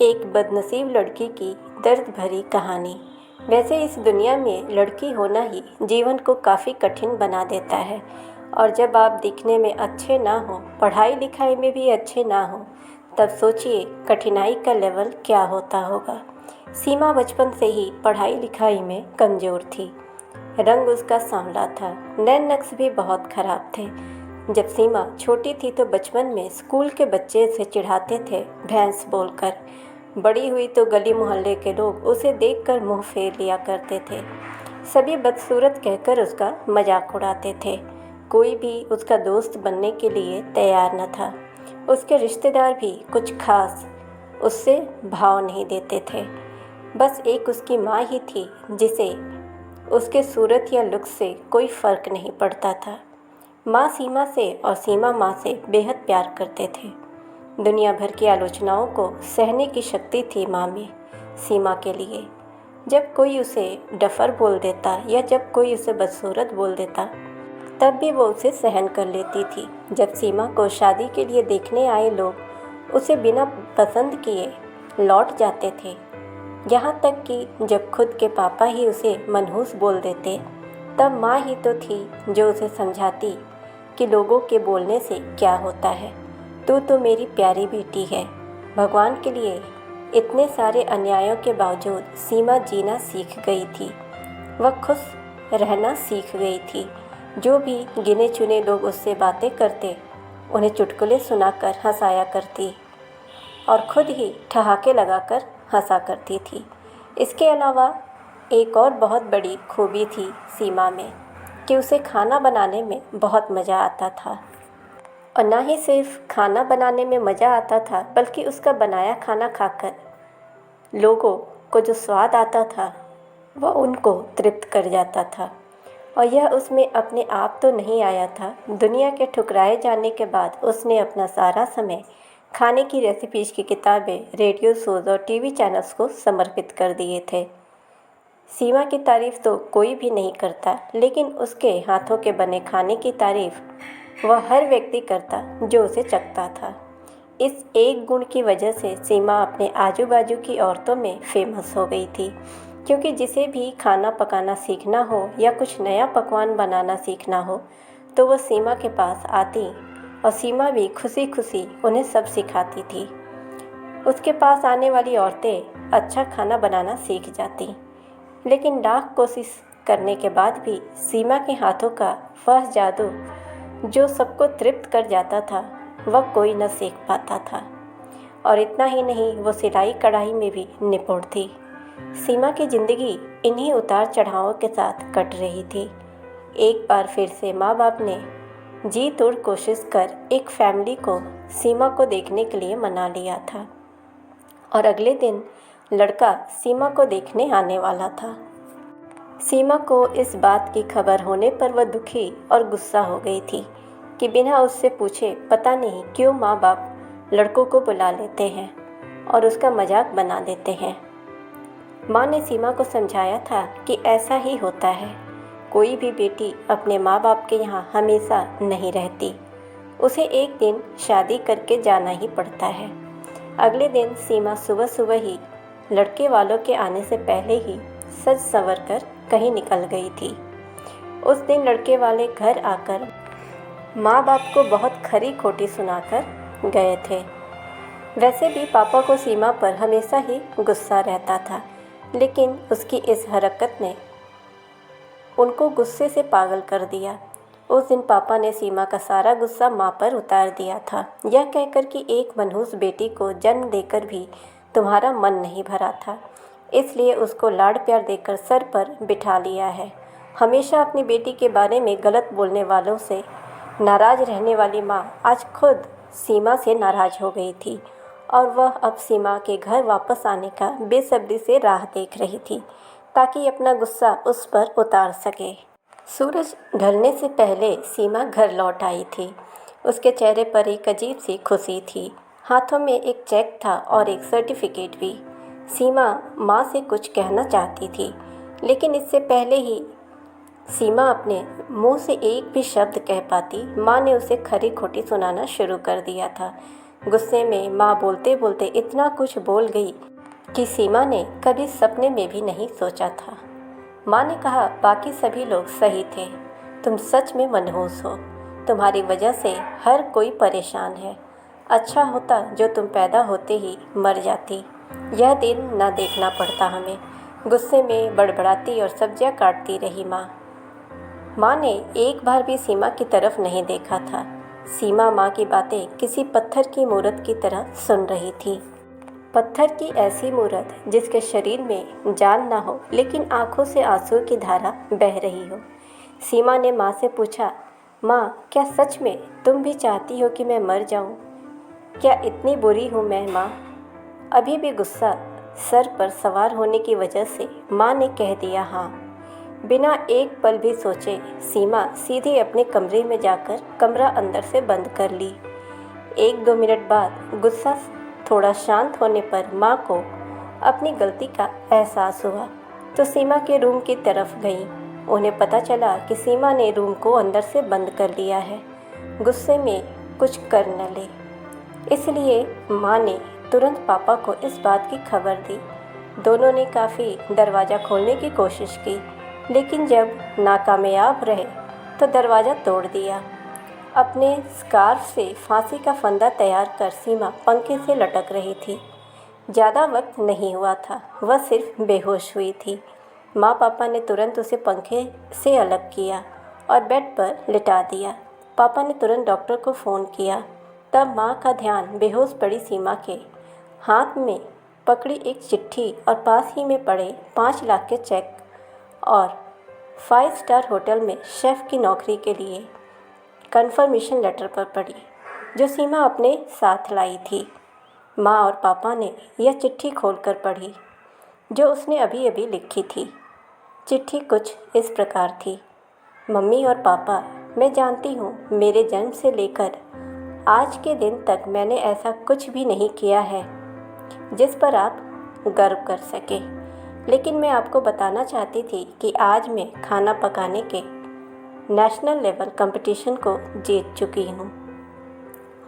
एक बदनसीब लड़की की दर्द भरी कहानी। वैसे इस दुनिया में लड़की होना ही जीवन को काफ़ी कठिन बना देता है। और जब आप दिखने में अच्छे ना हो, पढ़ाई लिखाई में भी अच्छे ना हो, तब सोचिए कठिनाई का लेवल क्या होता होगा। सीमा बचपन से ही पढ़ाई लिखाई में कमज़ोर थी। रंग उसका सांवला था, नैन नक्श भी बहुत ख़राब थे। जब सीमा छोटी थी तो बचपन में स्कूल के बच्चे उसे चिढ़ाते थे भैंस बोलकर। बड़ी हुई तो गली मोहल्ले के लोग उसे देखकर मुंह फेर लिया करते थे। सभी बदसूरत कहकर उसका मजाक उड़ाते थे। कोई भी उसका दोस्त बनने के लिए तैयार न था। उसके रिश्तेदार भी कुछ खास उससे भाव नहीं देते थे। बस एक उसकी माँ ही थी जिसे उसके सूरत या लुक से कोई फ़र्क नहीं पड़ता था। माँ सीमा से और सीमा माँ से बेहद प्यार करते थे। दुनिया भर की आलोचनाओं को सहने की शक्ति थी माँ में सीमा के लिए। जब कोई उसे डफर बोल देता या जब कोई उसे बदसूरत बोल देता, तब भी वो उसे सहन कर लेती थी। जब सीमा को शादी के लिए देखने आए लोग उसे बिना पसंद किए लौट जाते थे, यहाँ तक कि जब खुद के पापा ही उसे मनहूस बोल देते, तब माँ ही तो थी जो उसे समझाती कि लोगों के बोलने से क्या होता है, तू तो मेरी प्यारी बेटी है। भगवान के लिए इतने सारे अन्यायों के बावजूद सीमा जीना सीख गई थी। वह खुश रहना सीख गई थी। जो भी गिने चुने लोग उससे बातें करते, उन्हें चुटकुले सुनाकर हंसाया करती और खुद ही ठहाके लगाकर हंसा करती थी। इसके अलावा एक और बहुत बड़ी खूबी थी सीमा में कि उसे खाना बनाने में बहुत मज़ा आता था। और ना ही सिर्फ खाना बनाने में मज़ा आता था, बल्कि उसका बनाया खाना खाकर लोगों को जो स्वाद आता था वह उनको तृप्त कर जाता था। और यह उसमें अपने आप तो नहीं आया था। दुनिया के ठुकराए जाने के बाद उसने अपना सारा समय खाने की रेसिपीज़ की किताबें, रेडियो शोज़ और टीवी चैनल्स को समर्पित कर दिए थे। सीमा की तारीफ़ तो कोई भी नहीं करता, लेकिन उसके हाथों के बने खाने की तारीफ़ वह हर व्यक्ति करता जो उसे चखता था। इस एक गुण की वजह से सीमा अपने आजू बाजू की औरतों में फेमस हो गई थी, क्योंकि जिसे भी खाना पकाना सीखना हो या कुछ नया पकवान बनाना सीखना हो तो वह सीमा के पास आती और सीमा भी खुशी खुशी उन्हें सब सिखाती थी। उसके पास आने वाली औरतें अच्छा खाना बनाना सीख जाती, लेकिन लाख कोशिश करने के बाद भी सीमा के हाथों का वह जादू जो सबको तृप्त कर जाता था, वह कोई न सीख पाता था। और इतना ही नहीं, वो सिलाई कढ़ाई में भी निपुण थी। सीमा की ज़िंदगी इन्हीं उतार चढ़ावों के साथ कट रही थी। एक बार फिर से माँ बाप ने जी तोड़ कोशिश कर एक फैमिली को सीमा को देखने के लिए मना लिया था और अगले दिन लड़का सीमा को देखने आने वाला था। सीमा को इस बात की खबर होने पर वह दुखी और गुस्सा हो गई थी कि बिना उससे पूछे पता नहीं क्यों माँ बाप लड़कों को बुला लेते हैं और उसका मजाक बना देते हैं। माँ ने सीमा को समझाया था कि ऐसा ही होता है, कोई भी बेटी अपने माँ बाप के यहाँ हमेशा नहीं रहती, उसे एक दिन शादी करके जाना ही पड़ता है। अगले दिन सीमा सुबह सुबह ही लड़के वालों के आने से पहले ही सज संवर कर कहीं निकल गई थी। उस दिन लड़के वाले घर आकर माँ बाप को बहुत खरी खोटी सुनाकर गए थे। वैसे भी पापा को सीमा पर हमेशा ही गुस्सा रहता था, लेकिन उसकी इस हरकत ने उनको गुस्से से पागल कर दिया। उस दिन पापा ने सीमा का सारा गुस्सा माँ पर उतार दिया था, यह कहकर कि एक मनहूस बेटी को जन्म देकर भी तुम्हारा मन नहीं भरा था, इसलिए उसको लाड़ प्यार देकर सर पर बिठा लिया है। हमेशा अपनी बेटी के बारे में गलत बोलने वालों से नाराज़ रहने वाली माँ आज खुद सीमा से नाराज़ हो गई थी और वह अब सीमा के घर वापस आने का बेसब्री से राह देख रही थी ताकि अपना गुस्सा उस पर उतार सके। सूरज ढलने से पहले सीमा घर लौट आई थी। उसके चेहरे पर एक अजीब सी खुशी थी। हाथों में एक चेक था और एक सर्टिफिकेट भी। सीमा माँ से कुछ कहना चाहती थी, लेकिन इससे पहले ही सीमा अपने मुंह से एक भी शब्द कह पाती, माँ ने उसे खरी खोटी सुनाना शुरू कर दिया था। गुस्से में माँ बोलते बोलते इतना कुछ बोल गई कि सीमा ने कभी सपने में भी नहीं सोचा था। माँ ने कहा, बाकी सभी लोग सही थे, तुम सच में मनहूस हो, तुम्हारी वजह से हर कोई परेशान है। अच्छा होता जो तुम पैदा होते ही मर जाती, यह दिन ना देखना पड़ता हमें। गुस्से में बड़बड़ाती और सब्जियां काटती रही माँ ने एक बार भी सीमा की तरफ नहीं देखा था। सीमा माँ की बातें किसी पत्थर की मूरत की तरह सुन रही थी। पत्थर की ऐसी मूरत जिसके शरीर में जान ना हो लेकिन आंखों से आंसू की धारा बह रही हो। सीमा ने माँ से पूछा, माँ क्या सच में तुम भी चाहती हो कि मैं मर जाऊँ? क्या इतनी बुरी हूँ मैं माँ? अभी भी गुस्सा सर पर सवार होने की वजह से माँ ने कह दिया हाँ। बिना एक पल भी सोचे सीमा सीधे अपने कमरे में जाकर कमरा अंदर से बंद कर ली। 1-2 मिनट बाद गुस्सा थोड़ा शांत होने पर माँ को अपनी गलती का एहसास हुआ तो सीमा के रूम की तरफ गई। उन्हें पता चला कि सीमा ने रूम को अंदर से बंद कर लिया है, गुस्से में कुछ कर न ले। इसलिए माँ ने तुरंत पापा को इस बात की खबर दी। दोनों ने काफ़ी दरवाज़ा खोलने की कोशिश की, लेकिन जब नाकामयाब रहे तो दरवाज़ा तोड़ दिया। अपने स्कार्फ से फांसी का फंदा तैयार कर सीमा पंखे से लटक रही थी। ज़्यादा वक्त नहीं हुआ था, वह सिर्फ बेहोश हुई थी। माँ पापा ने तुरंत उसे पंखे से अलग किया और बेड पर लिटा दिया। पापा ने तुरंत डॉक्टर को फ़ोन किया। तब माँ का ध्यान बेहोश पड़ी सीमा के हाथ में पकड़ी एक चिट्ठी और पास ही में पड़े 5 लाख के चेक और 5 स्टार होटल में शेफ़ की नौकरी के लिए कन्फर्मेशन लेटर पर पड़ी, जो सीमा अपने साथ लाई थी। माँ और पापा ने यह चिट्ठी खोलकर पढ़ी, जो उसने अभी अभी लिखी थी। चिट्ठी कुछ इस प्रकार थी, मम्मी और पापा, मैं जानती हूँ मेरे जन्म से लेकर आज के दिन तक मैंने ऐसा कुछ भी नहीं किया है जिस पर आप गर्व कर सके, लेकिन मैं आपको बताना चाहती थी कि आज मैं खाना पकाने के नेशनल लेवल कंपटीशन को जीत चुकी हूँ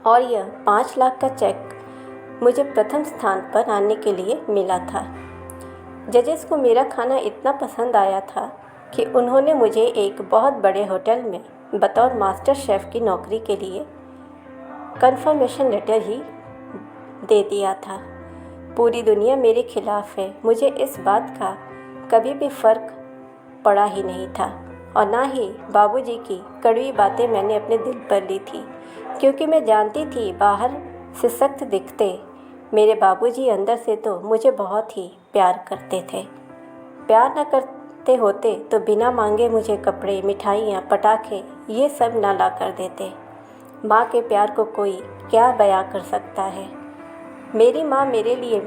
और यह 5 लाख का चेक मुझे प्रथम स्थान पर आने के लिए मिला था। जजेस को मेरा खाना इतना पसंद आया था कि उन्होंने मुझे एक बहुत बड़े होटल में बतौर मास्टर शेफ़ की नौकरी के लिए कन्फर्मेशन लेटर ही दे दिया था। पूरी दुनिया मेरे खिलाफ़ है, मुझे इस बात का कभी भी फ़र्क पड़ा ही नहीं था और ना ही बाबूजी की कड़वी बातें मैंने अपने दिल पर ली थी, क्योंकि मैं जानती थी बाहर से सख्त दिखते मेरे बाबूजी अंदर से तो मुझे बहुत ही प्यार करते थे। प्यार न करते होते तो बिना मांगे मुझे कपड़े, मिठाइयाँ, पटाखे ये सब ना ला कर देते। माँ के प्यार को कोई क्या बयां कर सकता है। मेरी माँ मेरे लिए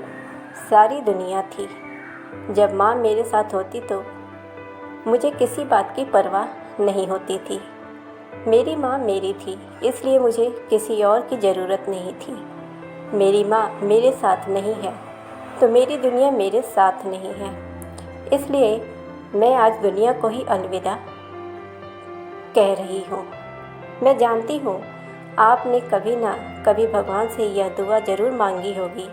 सारी दुनिया थी। जब माँ मेरे साथ होती तो मुझे किसी बात की परवाह नहीं होती थी। मेरी माँ मेरी थी, इसलिए मुझे किसी और की ज़रूरत नहीं थी। मेरी माँ मेरे साथ नहीं है तो मेरी दुनिया मेरे साथ नहीं है, इसलिए मैं आज दुनिया को ही अलविदा कह रही हूँ। मैं जानती हूँ आपने कभी ना कभी भगवान से यह दुआ ज़रूर मांगी होगी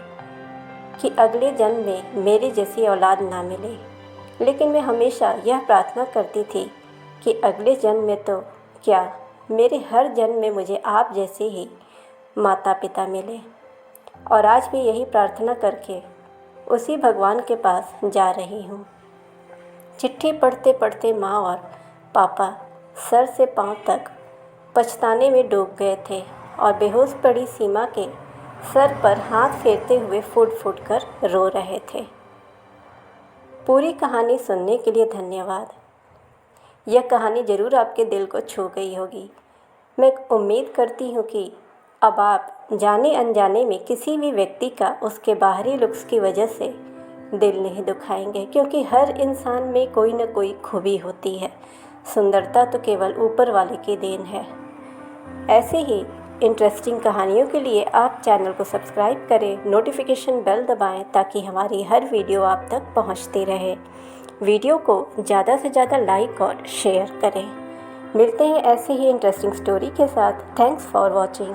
कि अगले जन्म में मेरी जैसी औलाद ना मिले, लेकिन मैं हमेशा यह प्रार्थना करती थी कि अगले जन्म में तो क्या, मेरे हर जन्म में मुझे आप जैसे ही माता पिता मिले। और आज भी यही प्रार्थना करके उसी भगवान के पास जा रही हूँ। चिट्ठी पढ़ते पढ़ते माँ और पापा सर से पाँव तक पछताने में डूब गए थे और बेहोश पड़ी सीमा के सर पर हाथ फेरते हुए फूट फूट कर रो रहे थे। पूरी कहानी सुनने के लिए धन्यवाद। यह कहानी ज़रूर आपके दिल को छू गई होगी। मैं उम्मीद करती हूँ कि अब आप जाने अनजाने में किसी भी व्यक्ति का उसके बाहरी लुक्स की वजह से दिल नहीं दुखाएंगे, क्योंकि हर इंसान में कोई न कोई खूबी होती है। सुंदरता तो केवल ऊपर वाले की देन है। ऐसे ही इंटरेस्टिंग कहानियों के लिए आप चैनल को सब्सक्राइब करें, नोटिफिकेशन बेल दबाएं ताकि हमारी हर वीडियो आप तक पहुंचती रहे। वीडियो को ज़्यादा से ज़्यादा लाइक और शेयर करें। मिलते हैं ऐसे ही इंटरेस्टिंग स्टोरी के साथ। Thanks for watching.